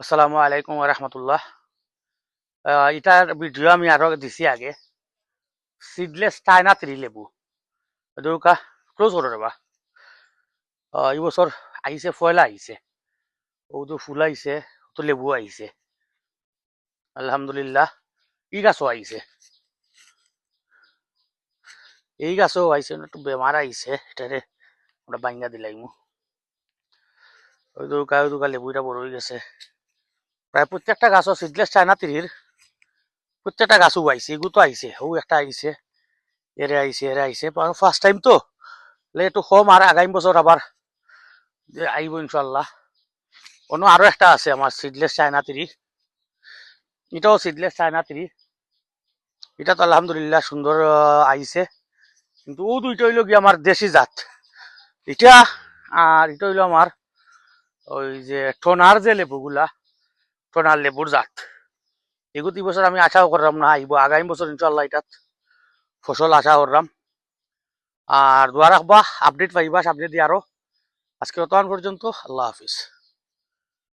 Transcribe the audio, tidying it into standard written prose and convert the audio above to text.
আসসালামু আলাইকুম রহমতুল্লাহ। এটার ভিডিও আমি আরো দিছি আগে। সিডলেস চায়না ত্রি লেবু দুকা ক্লোজ করে রবা। এই বছর আইছে ফয়লা আইছে, ও তো ফুল আইছে, তো লেবু আইছে আলহামদুলিল্লাহ। ই গাছও আইছে, এই গাছও আইছে, একটু বেমার আইছে, এটারে আমরা বাঙ্গা দিলাইমু। ওই দুকা লেবুটা বড় হয়ে গেছে। প্রায় প্রত্যেকটা গাছও সিডলেস চায়না ত্রির প্রত্যেকটা গাছও আইছে, এগু তো আইছে, ও একটা আইছে, এরে আইছে ফার্স্ট টাইম তো একটু কম, আর আগামী বছর আবার আইব ইনশাল্লাহ। অন্য আরো একটা আছে আমার সিডলেস চায়না ত্রি, এটাও সিডলেস চায়না ত্রি। এটা তো আলহামদুলিল্লাহ সুন্দর আইছে, কিন্তু ও দুইটা হইলো কি আমার দেশি জাত এটা। আর এটা হইলো আমার ওই যে টোনার যে লেবুগুলা, টোনার লেবুর জাত। এগুতি বছর আমি আশাও করলাম না আইব, আগামী বছর ইনশাল্লাহ এটাত ফসল আশা করলাম। আর দোয়া রাখবা, আপডেট পাইবা সামনে দিয়ে আরো। আজকে বর্তমান পর্যন্ত আল্লাহ হাফিজ।